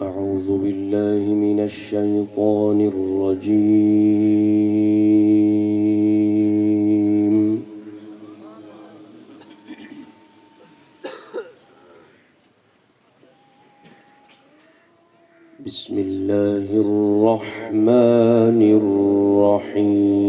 أعوذ بالله من الشيطان الرجيم. بسم الله الرحمن الرحيم.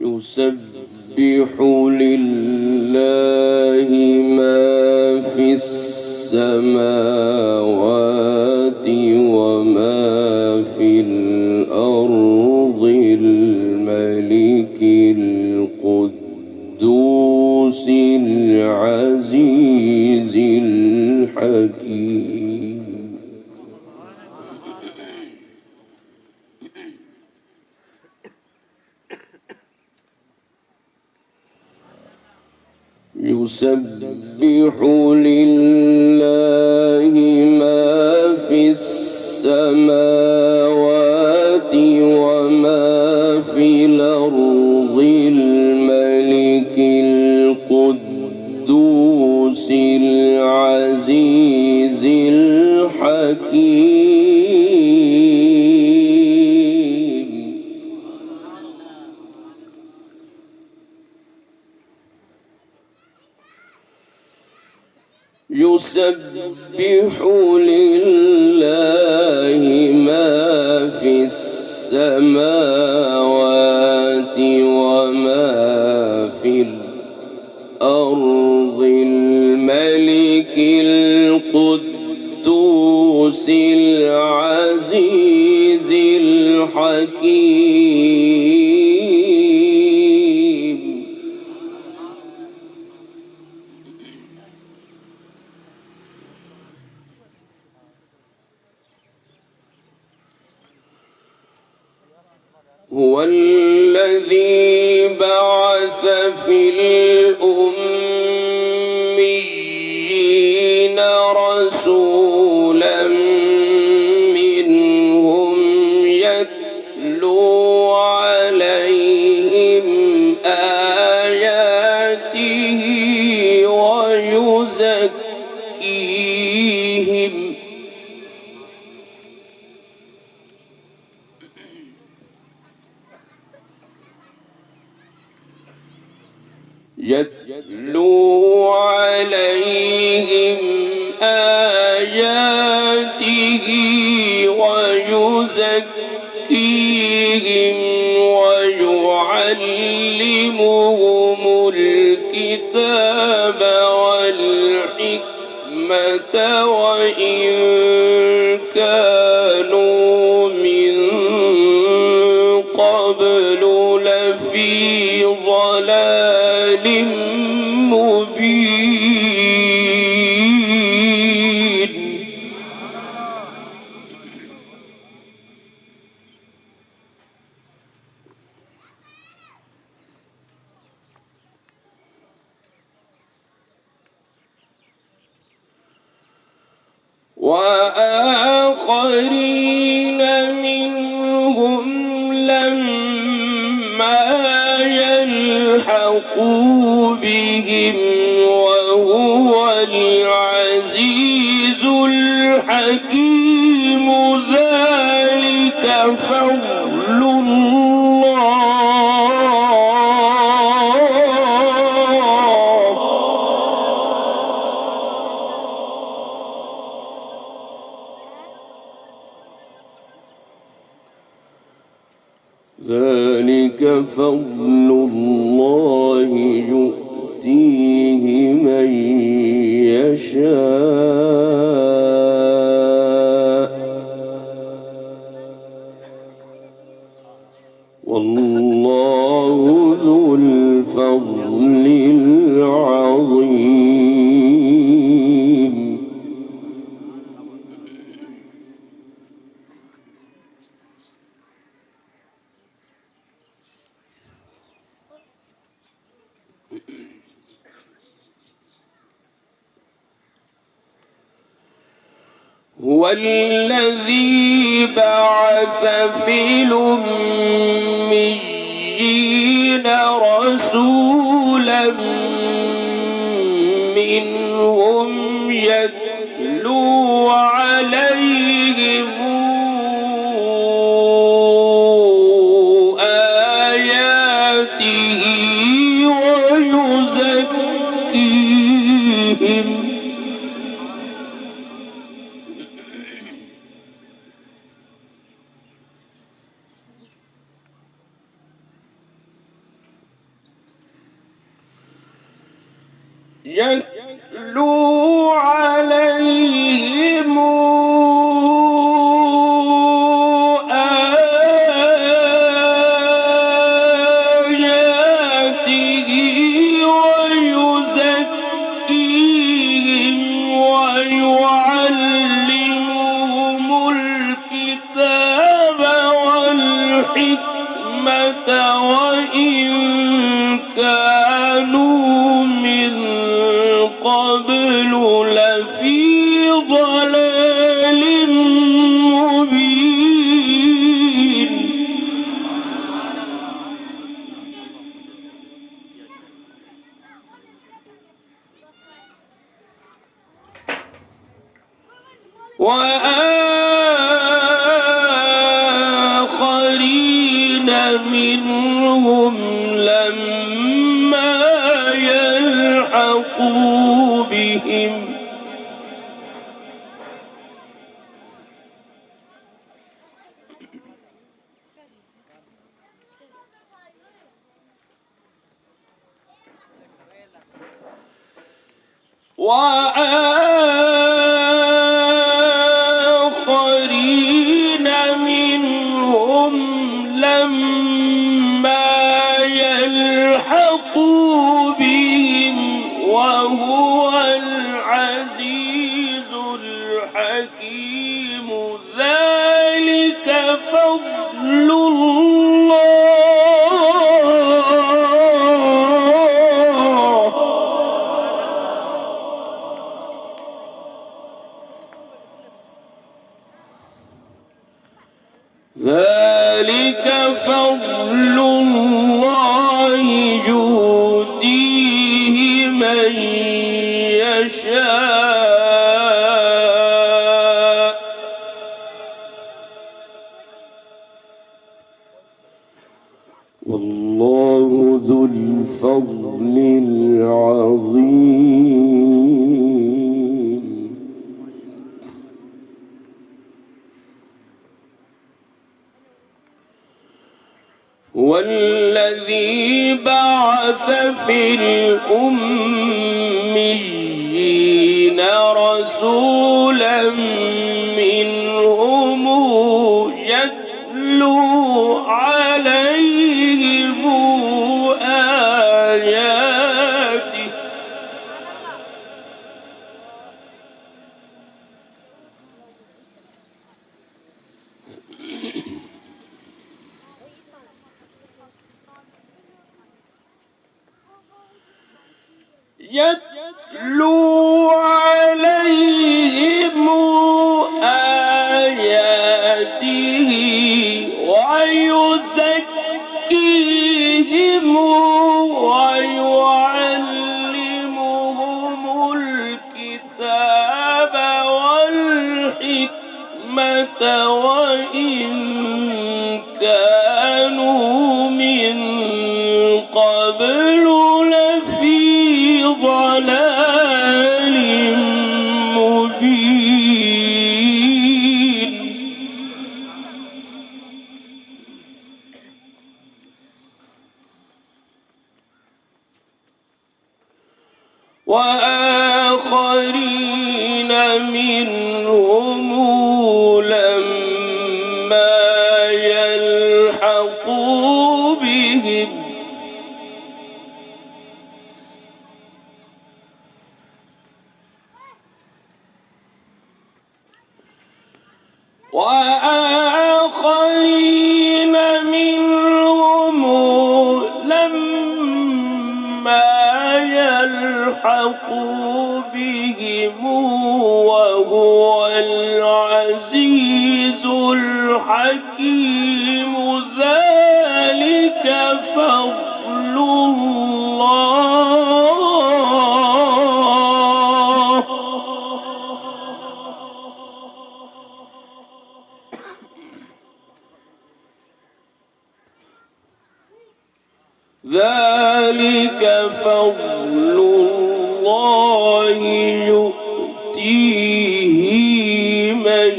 يسبح لله ما في السماوات وما في الأرض الملك القدوس العزيز الحكيم. يسبح لله ما في السماوات وما في الأرض الملك القدوس العزيز الحكيم. يسبح لله ما في السماوات وما في الأرض الملك القدوس العزيز الحكيم. هو الذي بعث في الأميين رسولا منهم يتلو عليهم آياته ويزكيهم ويزكيهم ويعلمهم الكتاب والحكمة وإن كانوا من قبل لفي ضلال مبين. وآخرين منهم لما يلحقوا بهم وهو العزيز الحكيم. ذلك فضل ذلك فضل الله يؤتيه من يشاء والله ذو الفضل العظيم. هو الذي بعث في الأميين رسولا منهم يتلو عليهم آياته ويزكيهم يتلو عليهم آياته ويزكيهم ويعلمهم الكتاب والحكمة وإن كانوا من قبل لفي ضلال مبين وآخرين منهم لما يلحقوا بهم وآخرين منهم لما يلحقوا بهم وهو العزيز الحكيم ذلك فضل الله ذلك فضل الله يؤتيه من يشاء والله ذو الفضل العظيم هو الذي بعث في الأميين رسولا منهم يتلو عليهم آياته يتلو عليهم آياته ويزكيهم ويعلمهم الكتاب والحكمة وإن كانوا من قبل لفي ضلال مبين وآخرين منهم لما يلحقوا بهم وآخرين منهم لما يلحقوا بهم وهو العزيز حكيم ذلك فضل الله ذلك فضل الله يؤتيه من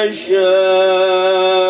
يشاء